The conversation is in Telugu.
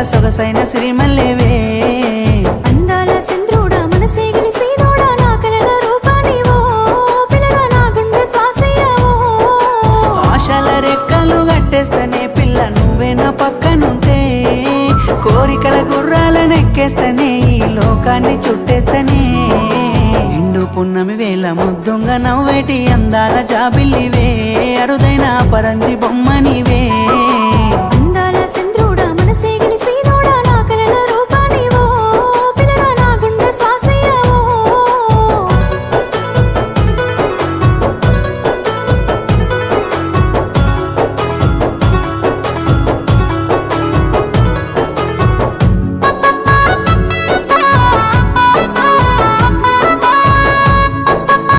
సొగసైన సిరిమల్లెవే అందాల చంద్రుడా మనసే గెలిసేదోడా నా కలల రూపానివో పిల్లగా నా గుండె శ్వాసయ్యావో ఆశల రెక్కలు కట్టేస్తనే పిల్ల నువ్వే నా పక్కనుంటే కోరికల గుర్రాలనెక్కేస్తనే ఈ లోకాన్ని చుట్టేస్తనే నిండు పున్నమి వేళ ముద్దుంగా నవ్వేటి అందాల జాబిల్లివే అరుదైన పరంజి బొమ్మనివే